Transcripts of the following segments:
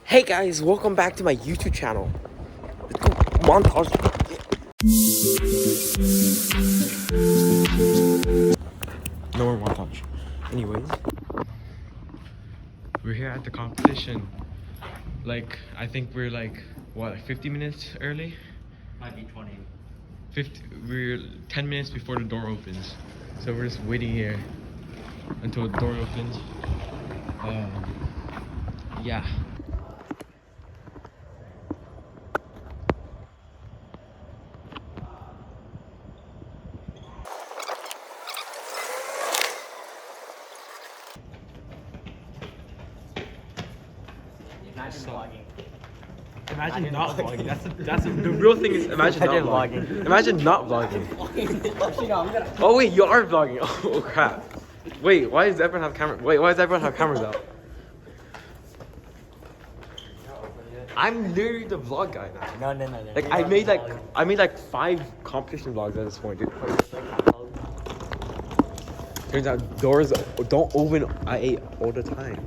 Hey guys, welcome back to my YouTube channel. Let's go montage. No more montage. Anyways, we're here at the competition. I think we're 50 minutes early? Might be 20. 50. We're 10 minutes before the door opens. So we're just waiting here until the door opens. Yeah. Imagine vlogging. Imagine not vlogging. That's the real thing is imagine not vlogging. Imagine not vlogging. Oh wait, you are vlogging. Oh crap. Wait, why does everyone have camera? Wait, why does everyone have cameras out? I'm literally the vlog guy now. No. Like I made like 5 competition vlogs at this point, dude. Turns out doors don't open at 8 all the time.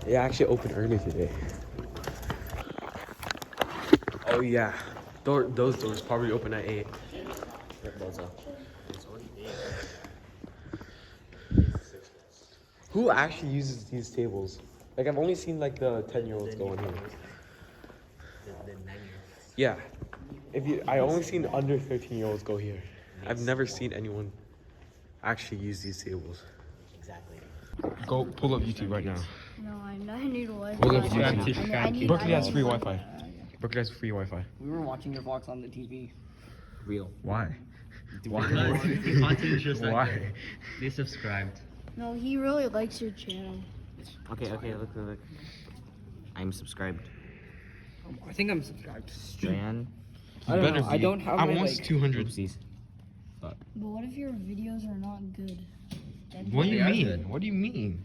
It actually opened early today. Oh yeah, those doors probably open at 8. Who actually uses these tables? Like I've only seen like the 10-year-olds go in here. Yeah, I only seen under 13-year-olds go here. I've never seen anyone actually use these tables. Exactly. Go pull up YouTube right now. No, I'm not. I need Wi-Fi. Pull up YouTube. Berkeley has free Wi-Fi. Wi-Fi. Berkeley has free Wi-Fi. We were watching your vlogs on the TV. Real. Why? Why? The content is just like Why? they subscribed. No, he really likes your channel. Okay, look. I'm subscribed. I think I'm subscribed. Strand. I don't know. I don't have I'm my, almost like, 200. Oopsies. But what if your videos are not good? What do you mean? What do you mean?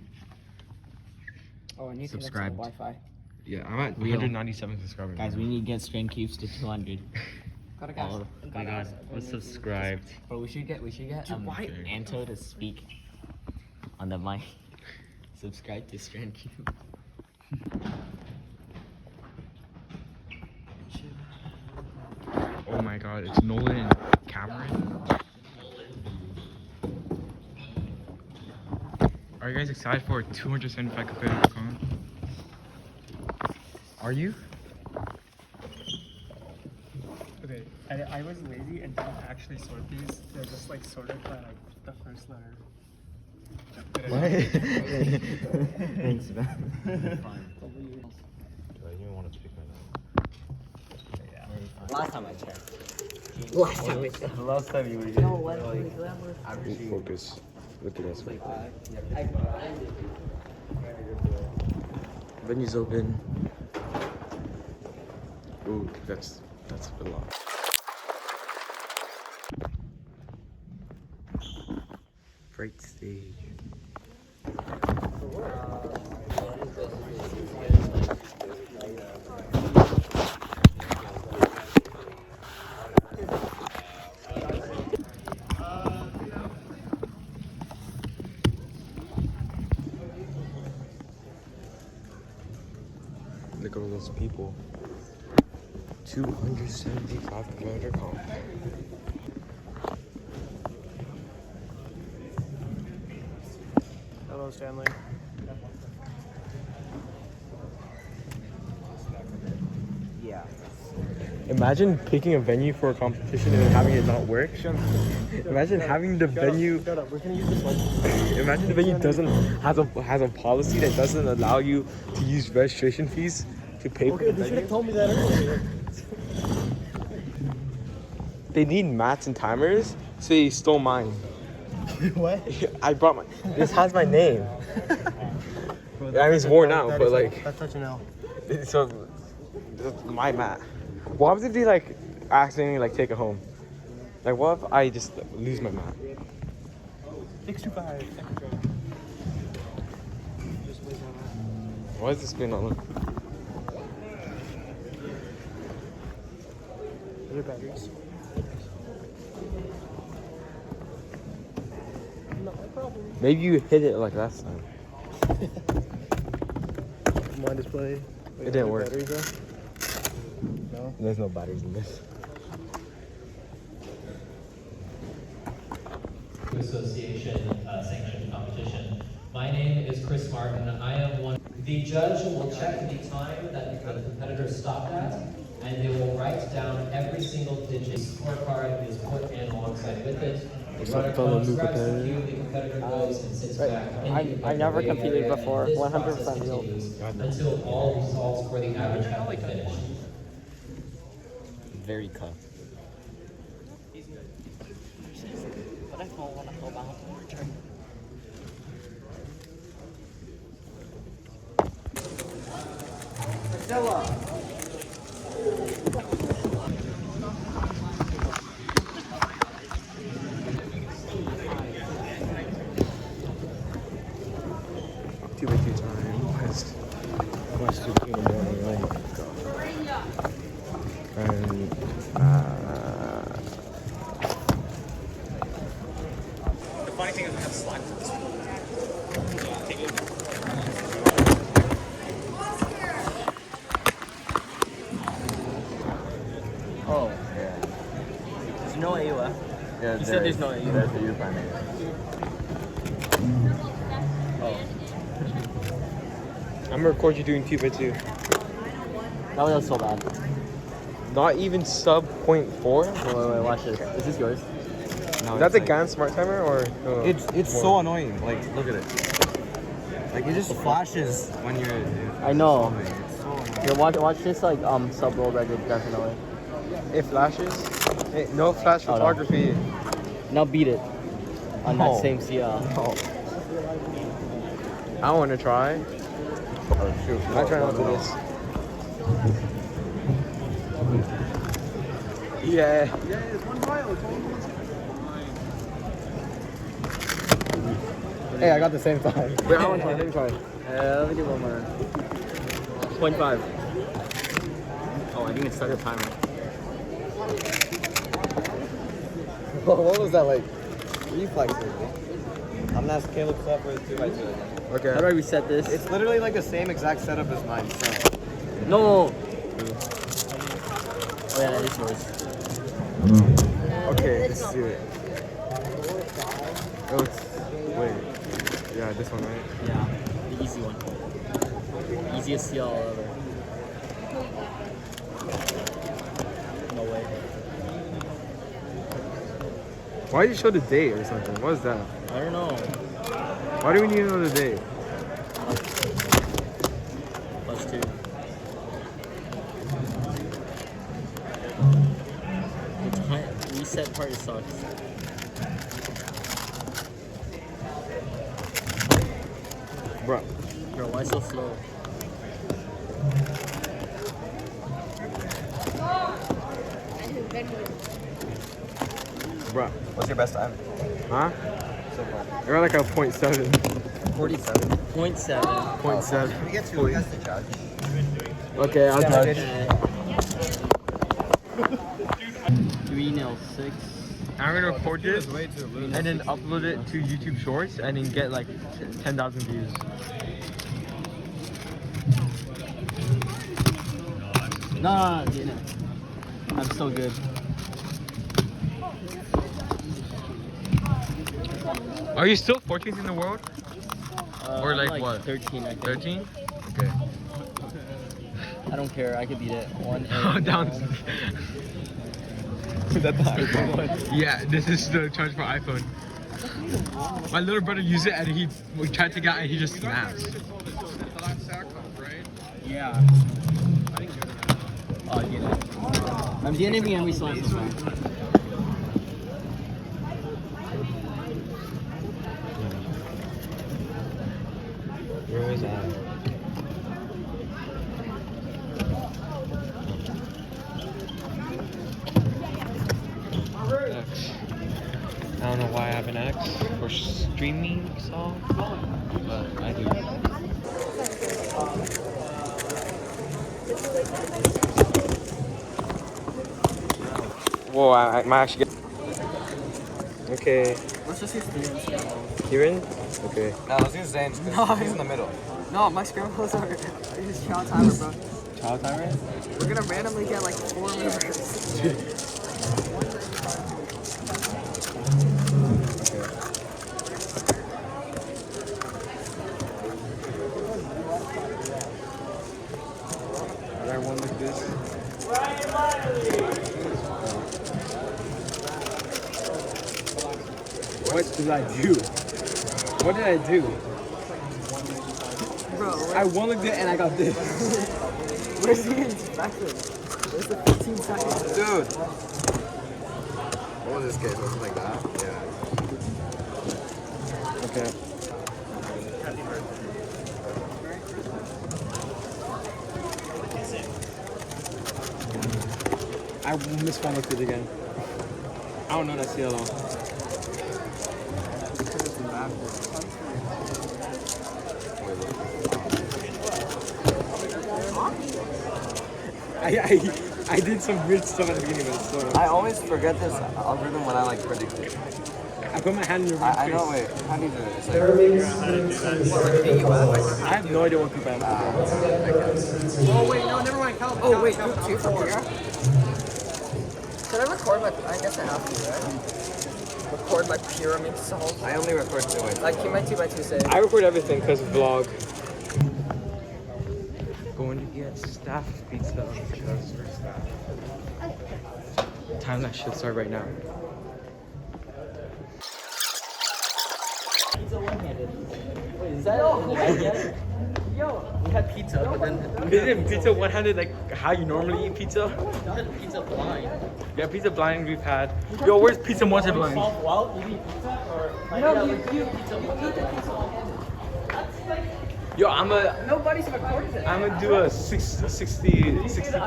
Oh, I need Subscribed. to connect to the Wi-Fi. Yeah, I'm at Real. 197 subscribers. Guys, we need to get Strand Cubes to 200. Gotta guys. Oh my god, what's subscribed? But we should get why- Anto to speak on the mic. Subscribe to Strand Cube. Oh my god, it's Nolan and Cameron. Are you guys excited for 275 Cafe.com? Are you? Okay, I was lazy and didn't actually sort these. They're just like sorted by like the first letter. Thanks, man. Do I even want to speak right now? Last time I checked. Last time you were here. No, what? Focus. Look at us. Venue's open. Ooh, that's a lot. Bright stage. Look at all those people. 275 Cafe.com. Hello, Stanley. Yeah. Imagine picking a venue for a competition and then having it not work. Imagine having the venue. Shut up. We're gonna use this one. Imagine the venue has a policy that doesn't allow you to use registration fees to pay for the They should venue. have told me that earlier. They need mats and timers, so they stole mine. What? I brought my. This has my name. I mean, it's worn out, but like, That's such an L. so that's my mat. What happens if they like accidentally take it home? Like, what if I just lose my mat? 625. Why is this spin on? Other batteries. Not my problem. Maybe you hit it like last time. my display. It didn't work. Batteries, though? No? There's no batteries in this. Association sanctioned competition. My name is Chris Martin. I am one. The judge will check the time that the competitor stopped at, and they will write down every single digit. Scorecard is put in alongside with it. The runner comes, reps the cue, the competitor goes and sits back. I never competed before. 100% real. Until all results for the average have been finished. Very cup. But I don't want to go back. Two by two time. Quest 2 in the morning, right? And The funny thing is we have Slack for this one. Oh, yeah. There's no AU left. yeah, He said there's no AU. There's the U by me. I'm gonna record you doing 2 by 2. That was so bad. Not even sub 0.4. Wait, watch this. Is this yours? Is that the GAN smart timer or? It's so annoying. Like, look at it. Like, it just flashes when you're. I know. It's so annoying. Here, watch this like sub roll record definitely. It flashes. Hey, no flash Oh, no. photography. Now beat it on No. that same CL. I want to try. Oh, shoot. I'm trying to do this. Yeah. Hey, I got the same time. Wait, I want to try. Let me try. Let me do one more. 0.5. Oh, I think it's started timer. What was that like? Reflexes. I'm not Caleb stuff for 2 by 2. Okay. How do I reset this? It's literally like the same exact setup as mine. So. No. Oh yeah, it's yours. Okay, let's do it. Oh, it's, wait. Yeah, this one, right? Yeah, the easy one. Easiest CL ever. No way. Why did you show the date or something? What is that? I don't know. Why do we need to know the date? +2. The time reset part sucks. Bruh. Bro, why so slow? Bruh. What's your best time? Huh? So far. You're like a 0.7. 47. 0.7. 0.7. We get two. We got to judge. Okay, I'll judge. 306. I'm gonna record this Way too loose. and then upload it to YouTube Shorts and then get like 10,000 views. No, you know. I'm so good. Are you still 14th in the world? Or I'm like what? 13, I think. 13? Okay. I don't care. I could beat it. 1 Oh, 8. down. Is that the iPhone one? Yeah, this is the charge for iPhone. My little brother used it and he tried to get it and he just snaps. Yeah. Oh, I get it. I'm getting me and resources, man. Where was that? X. I don't know why I have an X for streaming song, but I do. Whoa, I might actually get. Okay. Let's just use 3 Kieran? Okay. No, I was gonna say, he's in the middle. No, my scrambles are just child timer, bro. Child timer? We're gonna randomly get like 4 members. I got one like this. What did I do? What did I do? Bro, I won like this and I got this. where's the inspection? Where's the 15 seconds? Dude. What was this case? Something like that? Yeah. Okay. I missed one with it again. I don't know that's yellow. I did some weird stuff at the beginning of the story. I always forget this algorithm when I like predict it. I put my hand in your face. I know, wait, how do you do it? It's like, I have no idea what group I'm in. Oh, wait, no, never mind. Count. Oh, wait, group 2 for here? Should I record my. I guess I have to, right? Record my pyramid solve. I only record 2 ways. Like, keep my 2x2 save. I record everything because of vlog. Going to get staff pizza because we're staff. Time that should start right now. Yo, we had pizza, but then. Isn't pizza one-handed like how you normally eat pizza? We had pizza blind. Yeah, pizza blind we've had. Yo, where's pizza multi-blind? Well, you eat pizza or. You eat the pizza one-handed. Yo, I'm Nobody's recorded it. gonna do a 60 pizza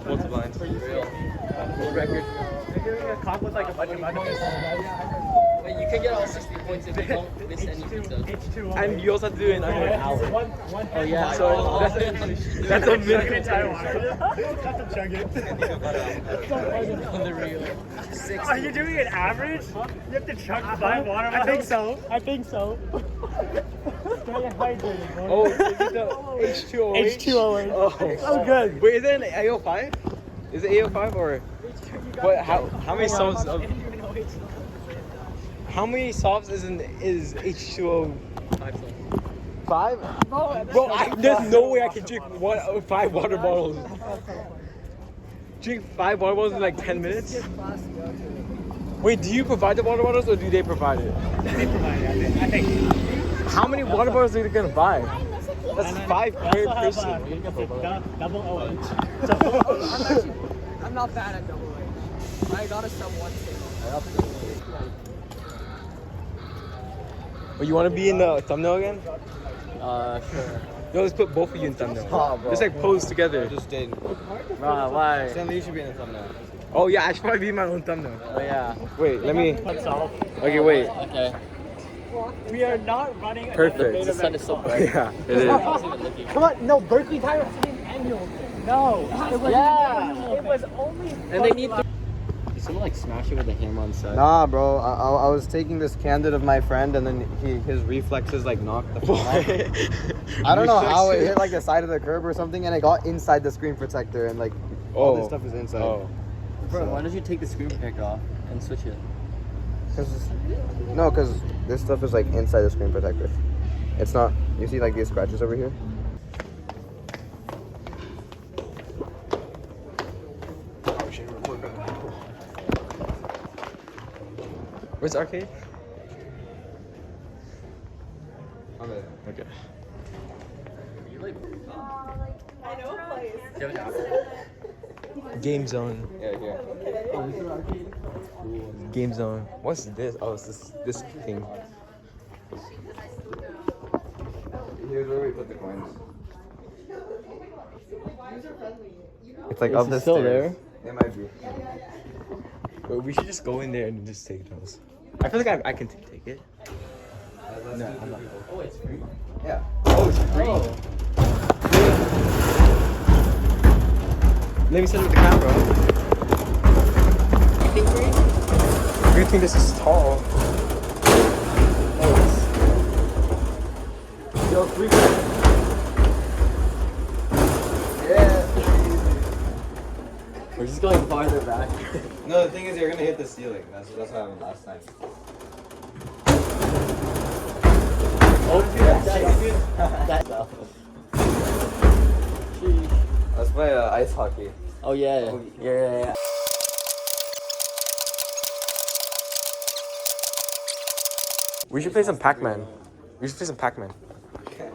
multi-blind. World record. You're doing a comp with like a bunch of others. Wait, you can get all 60 points if you don't miss any pizza. And you also have to do it in under an hour. Oh yeah. So that's a minute. On the real. Are you doing an average? You have to chug 5 water bottles? I think so. Stay hydrated, bro. Oh, is it the H2OH? H2OH. Oh, good. Wait, is it an AO5? Is it AO5 or what? How many solves of? How many solves is H2O? 5? Bro, there's no way I can drink 5 water bottles. Drink 5 water bottles in like 10 minutes? Wait, do you provide the water bottles or do they provide it? They provide it, I think. How many water bottles are you gonna buy? That's 5 per person. Double OH. I'm not bad at double A. I got a sub 1 thing. Oh, you wanna be in the thumbnail again? Sure. Yo, let's put both of you in thumbnail. Oh, bro. Just like pose together. Just did. Why? Stanley, you should be in the thumbnail. Oh yeah, I should probably be in my own thumbnail. Oh yeah. Wait, let me. Let's solve. Okay, wait. Okay. We are not running. Perfect. The sun is so bright. Yeah, it is. Come on, no, Berkeley Tire was an annual thing. No, it was it was only. And they need. Did someone like smash it with a hammer on set? Nah, bro. I was taking this candid of my friend, and then his reflexes like knocked the phone off. I don't know how it hit like the side of the curb or something, and it got inside the screen protector, and like all this stuff is inside. Oh. Bro, why don't you take the screen protector off and switch it? Because this stuff is like inside the screen protector. It's not. You see like these scratches over here? Where's the arcade? Okay. Okay. Game zone. Yeah, here. Game zone. What's this? Oh, it's this thing. Here's where we put the coins. It's like up the still stairs. It might be. Wait, we should just go in there and just take those. I feel like I can take it. No, I'm not. Oh, it's free. Yeah. Oh, it's free. Let me set it with the camera. You think this is tall? Oh, it's... Yo, 3 We're just going farther back. No, the thing is, you're gonna hit the ceiling. That's what happened last time. Let's play ice hockey. Oh yeah. Yeah. We should play some Pac-Man. We should play some Pac-Man. Okay.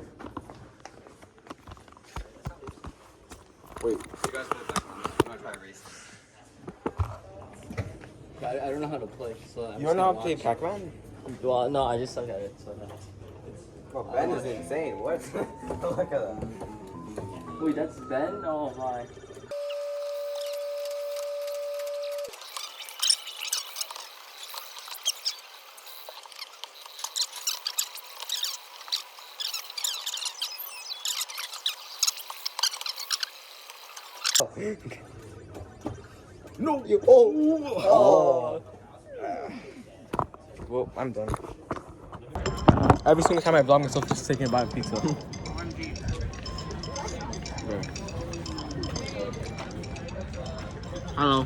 Wait. You guys play Pac-Man. I'm gonna try racing. I don't know how to play, so I'm You don't know how to play Pac-Man? Well, no, I just suck at it. So no. Oh, Ben is insane. What? Look at that. Wait, that's Ben? Oh my. No! Oh! Well, I'm done. Every single time I vlog myself just taking a bite of pizza. I don't know.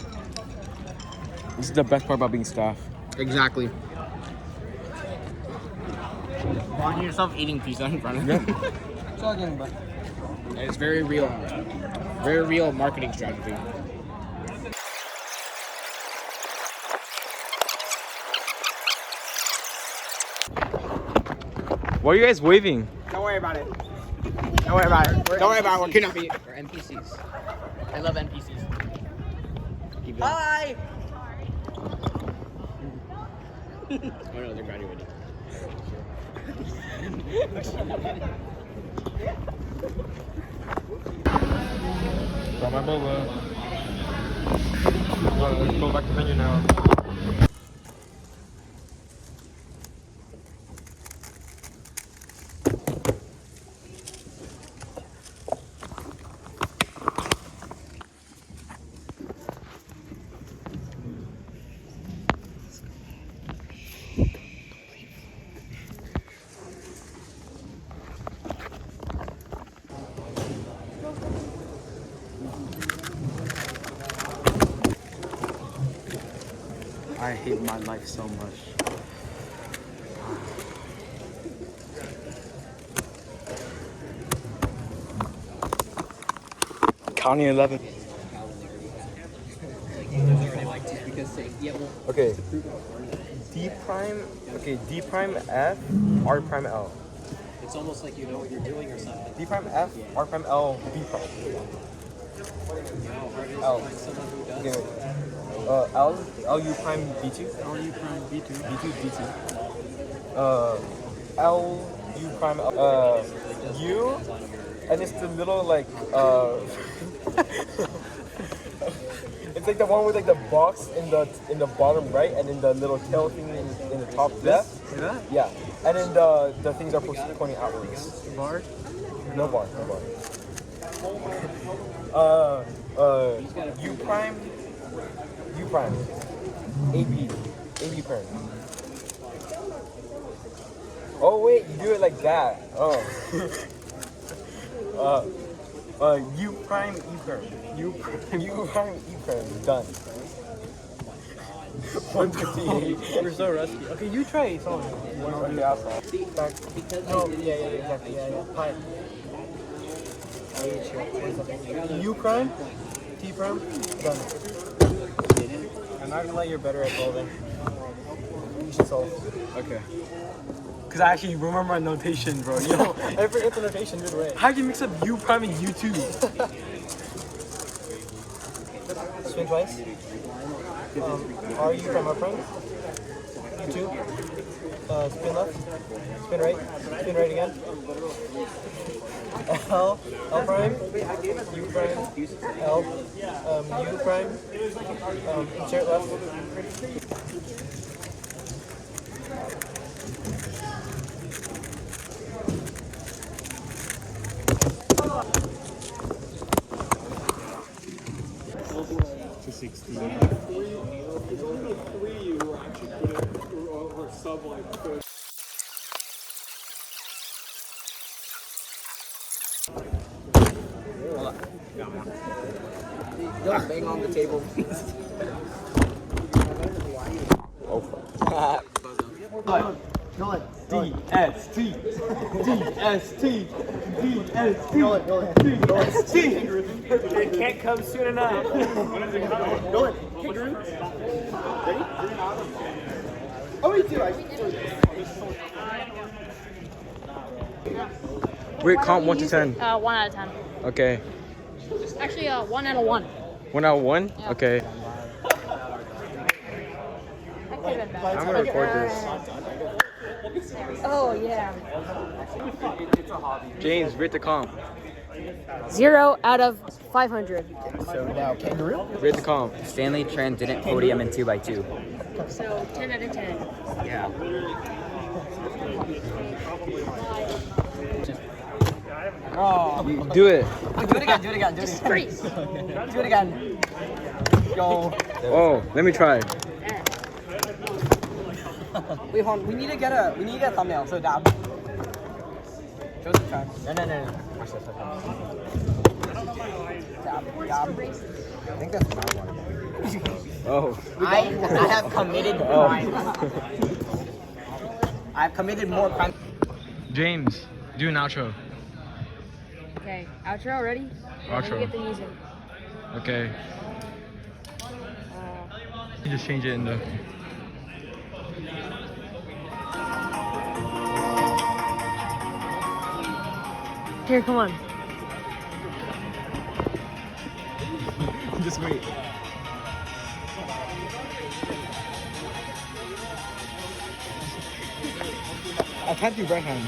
This is the best part about being staff. Exactly. Vlogging yourself eating pizza in front of you. It's very real. Very real marketing strategy. Why are you guys waving? Don't worry about it. Don't worry about it. Don't worry about it. We're kidnapping. We're NPCs. I love NPCs. Keep going. Hi! Oh no, they're graduating. Got my boba. Let's go back to menu now. I hate my life so much. County 11. Okay. D prime. Okay. D prime F. R prime L. It's almost like you know what you're doing or something. D prime F. R prime L. B prime. L. Okay. Wait. L U prime B2. L U prime B2. B2 B2. L U prime U, and it's the little like it's like the one with like the box in the bottom right, and then the little tail thing in the top left. See that? Yeah, and then the things are pointing outwards. Bar? No bar. U prime. U prime. AB prime. Oh wait, you do it like that. Oh. U prime E prime. U prime E prime. Done. 158. You're so rusty. Okay, you try something. Okay, I'll stop. No, yeah, exactly. Yeah. Hi. U prime, T prime, done. I'm not gonna let you're better at solving. You should solve. Okay. Cause I actually remember my notation, bro. You know, I forget the notation good way. How do you mix up U prime and U2? Spin twice. R U prime, R prime. U2. Spin left. Spin right. Spin right again. L prime. U prime. L. U prime. Insert left. To 16. Only 3 you were actually good at, or sub like good. Don't bang on the table. It can't come soon enough. Wait, count 1 to 10. 1 out of 10. Okay. Actually, 1 out of 1. 1 out of 1? Yeah. Okay. That could have been better. I'm gonna record this. Oh, yeah. James, rate the comp. 0 out of 500. So now kangaroo. Rate the comp. Stanley Tran didn't podium in 2x2. So 10 out of 10. Yeah. Oh, Do it. do it again. Do it again. Do it Just again. freeze. Do it again. Yo. Oh, let me try. Wait, hold on. We need to get a thumbnail. So dab. Joseph try. No. Watch this. Dab. I think that's my one. Oh. I have committed crimes. I've committed more crimes. James, do an outro. Okay, outro ready? Outro. Let me get the music. Okay. You just change it in the. Here, come on. Just wait. I can't do right hand.